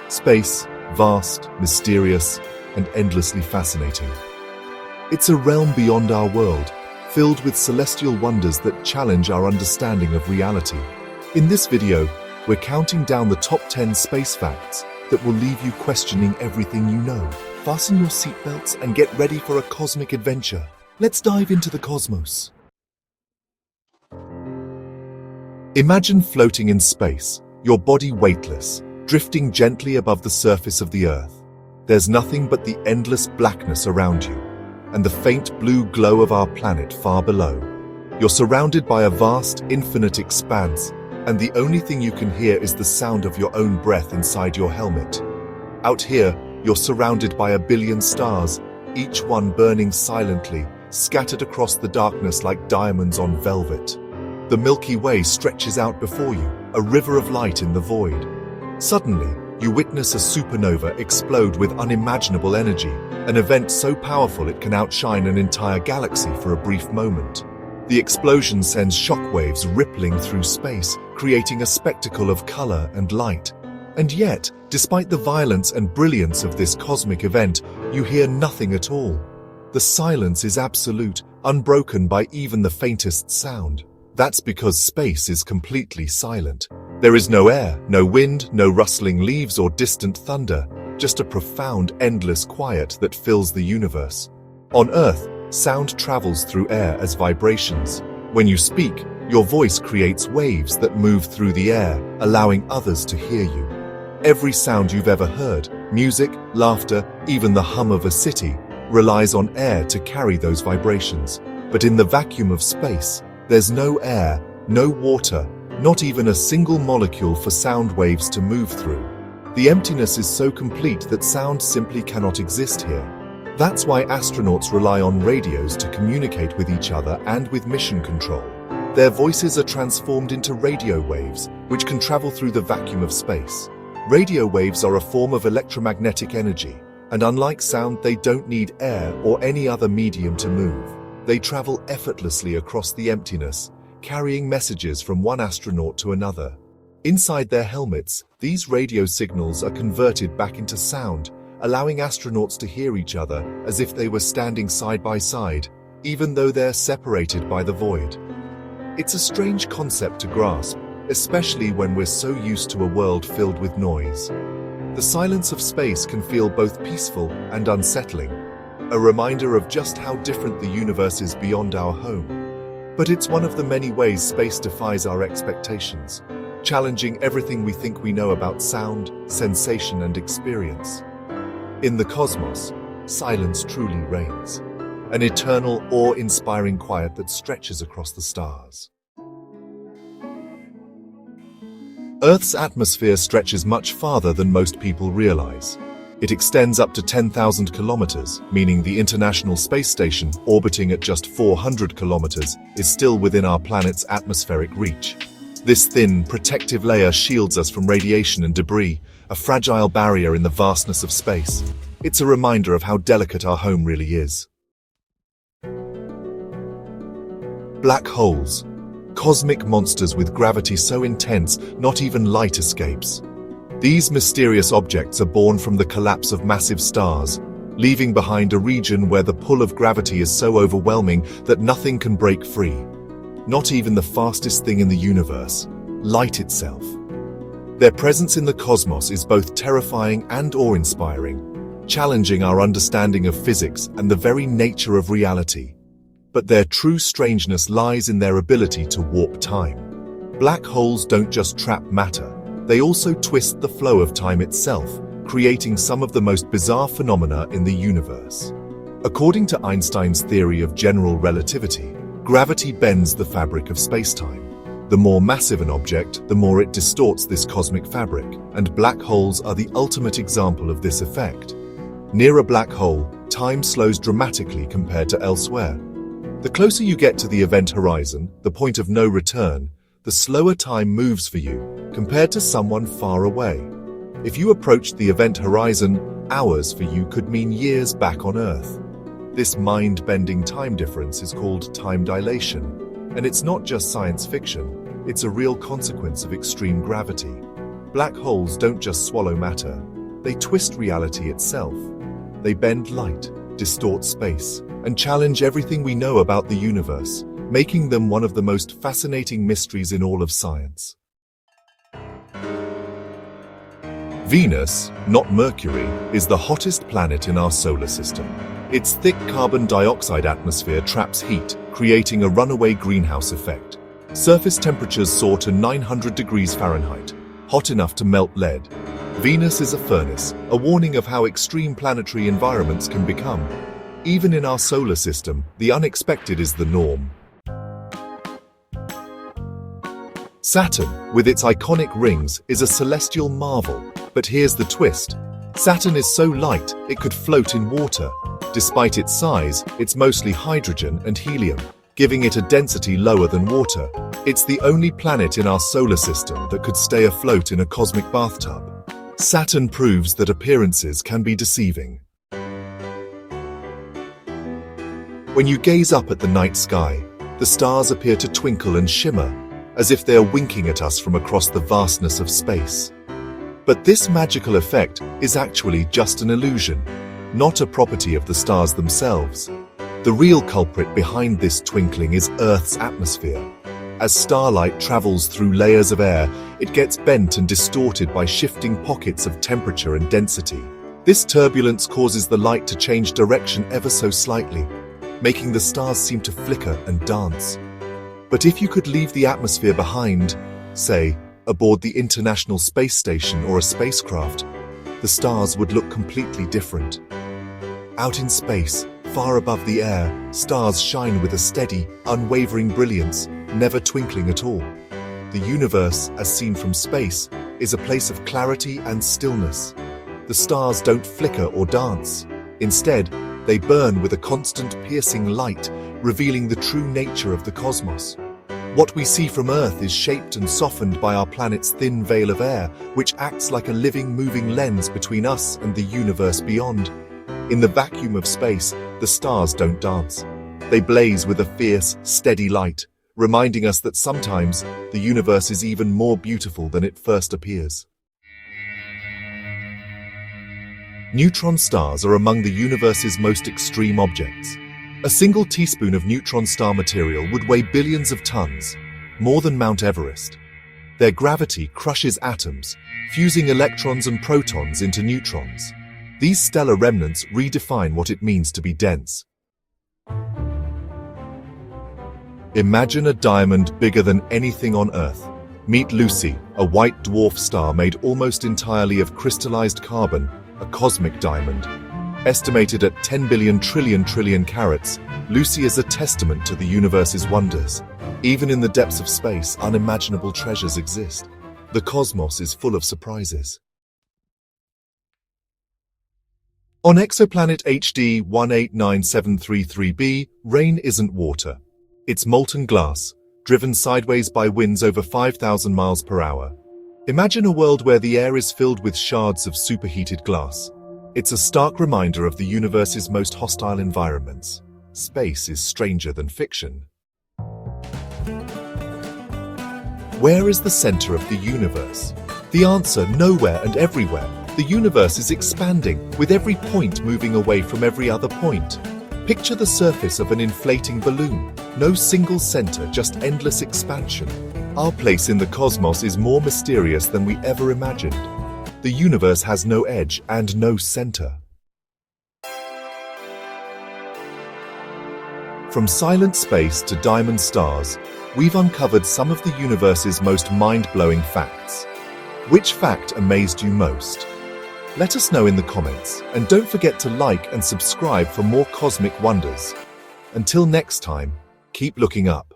Space, vast, mysterious, and endlessly fascinating. It's a realm beyond our world, filled with celestial wonders that challenge our understanding of reality. In this video, we're counting down the top 10 space facts that will leave you questioning everything you know. Fasten your seatbelts and get ready for a cosmic adventure. Let's dive into the cosmos. Imagine floating in space, your body weightless, drifting gently above the surface of the Earth. There's nothing but the endless blackness around you, and the faint blue glow of our planet far below. You're surrounded by a vast, infinite expanse, and the only thing you can hear is the sound of your own breath inside your helmet. Out here, you're surrounded by a billion stars, each one burning silently, scattered across the darkness like diamonds on velvet. The Milky Way stretches out before you, a river of light in the void. Suddenly, you witness a supernova explode with unimaginable energy, an event so powerful it can outshine an entire galaxy for a brief moment. The explosion sends shockwaves rippling through space, creating a spectacle of color and light. And yet, despite the violence and brilliance of this cosmic event, you hear nothing at all. The silence is absolute, unbroken by even the faintest sound. That's because space is completely silent. There is no air, no wind, no rustling leaves or distant thunder, just a profound, endless quiet that fills the universe. On Earth, sound travels through air as vibrations. When you speak, your voice creates waves that move through the air, allowing others to hear you. Every sound you've ever heard, music, laughter, even the hum of a city, relies on air to carry those vibrations. But in the vacuum of space, there's no air, no water, not even a single molecule for sound waves to move through. The emptiness is so complete that sound simply cannot exist here. That's why astronauts rely on radios to communicate with each other and with mission control. Their voices are transformed into radio waves, which can travel through the vacuum of space. Radio waves are a form of electromagnetic energy, and unlike sound, they don't need air or any other medium to move. They travel effortlessly across the emptiness, carrying messages from one astronaut to another. Inside their helmets, these radio signals are converted back into sound, allowing astronauts to hear each other as if they were standing side by side, even though they're separated by the void. It's a strange concept to grasp, especially when we're so used to a world filled with noise. The silence of space can feel both peaceful and unsettling, a reminder of just how different the universe is beyond our home. But it's one of the many ways space defies our expectations, challenging everything we think we know about sound, sensation, and experience. In the cosmos, silence truly reigns, an eternal, awe-inspiring quiet that stretches across the stars. Earth's atmosphere stretches much farther than most people realize. It extends up to 10,000 kilometers, meaning the International Space Station, orbiting at just 400 kilometers, is still within our planet's atmospheric reach. This thin, protective layer shields us from radiation and debris, a fragile barrier in the vastness of space. It's a reminder of how delicate our home really is. Black holes. Cosmic monsters with gravity so intense, not even light escapes. These mysterious objects are born from the collapse of massive stars, leaving behind a region where the pull of gravity is so overwhelming that nothing can break free. Not even the fastest thing in the universe, light itself. Their presence in the cosmos is both terrifying and awe-inspiring, challenging our understanding of physics and the very nature of reality. But their true strangeness lies in their ability to warp time. Black holes don't just trap matter, they also twist the flow of time itself, creating some of the most bizarre phenomena in the universe. According to Einstein's theory of general relativity, gravity bends the fabric of spacetime. The more massive an object, the more it distorts this cosmic fabric, and black holes are the ultimate example of this effect. Near a black hole, time slows dramatically compared to elsewhere. The closer you get to the event horizon, the point of no return, the slower time moves for you, compared to someone far away. If you approached the event horizon, hours for you could mean years back on Earth. This mind-bending time difference is called time dilation, and it's not just science fiction, it's a real consequence of extreme gravity. Black holes don't just swallow matter, They twist reality itself. They bend light, distort space, and challenge everything we know about the universe, making them one of the most fascinating mysteries in all of science. Venus, not Mercury, is the hottest planet in our solar system. Its thick carbon dioxide atmosphere traps heat, creating a runaway greenhouse effect. Surface temperatures soar to 900 degrees Fahrenheit, hot enough to melt lead. Venus is a furnace, a warning of how extreme planetary environments can become. Even in our solar system, the unexpected is the norm. Saturn, with its iconic rings, is a celestial marvel. But here's the twist. Saturn is so light, it could float in water. Despite its size, it's mostly hydrogen and helium, giving it a density lower than water. It's the only planet in our solar system that could stay afloat in a cosmic bathtub. Saturn proves that appearances can be deceiving. When you gaze up at the night sky, the stars appear to twinkle and shimmer, as if they are winking at us from across the vastness of space. But this magical effect is actually just an illusion, not a property of the stars themselves. The real culprit behind this twinkling is Earth's atmosphere. As starlight travels through layers of air, it gets bent and distorted by shifting pockets of temperature and density. This turbulence causes the light to change direction ever so slightly, making the stars seem to flicker and dance. But if you could leave the atmosphere behind, say, aboard the International Space Station or a spacecraft, the stars would look completely different. Out in space, far above the air, stars shine with a steady, unwavering brilliance, never twinkling at all. The universe, as seen from space, is a place of clarity and stillness. The stars don't flicker or dance. Instead, they burn with a constant piercing light, revealing the true nature of the cosmos. What we see from Earth is shaped and softened by our planet's thin veil of air, which acts like a living, moving lens between us and the universe beyond. In the vacuum of space, the stars don't dance. They blaze with a fierce, steady light, reminding us that sometimes the universe is even more beautiful than it first appears. Neutron stars are among the universe's most extreme objects. A single teaspoon of neutron star material would weigh billions of tons, more than Mount Everest. Their gravity crushes atoms, fusing electrons and protons into neutrons. These stellar remnants redefine what it means to be dense. Imagine a diamond bigger than anything on Earth. Meet Lucy, a white dwarf star made almost entirely of crystallized carbon, a cosmic diamond. Estimated at 10 billion trillion carats, Lucy is a testament to the universe's wonders. Even in the depths of space, unimaginable treasures exist. The cosmos is full of surprises. On exoplanet HD 189733b, rain isn't water. It's molten glass, driven sideways by winds over 5,000 miles per hour. Imagine a world where the air is filled with shards of superheated glass. It's a stark reminder of the universe's most hostile environments. Space is stranger than fiction. Where is the center of the universe? The answer: nowhere and everywhere. The universe is expanding, with every point moving away from every other point. Picture the surface of an inflating balloon. No single center, just endless expansion. Our place in the cosmos is more mysterious than we ever imagined. The universe has no edge and no center. From silent space to diamond stars, we've uncovered some of the universe's most mind-blowing facts. Which fact amazed you most? Let us know in the comments, and don't forget to like and subscribe for more cosmic wonders. Until next time, keep looking up.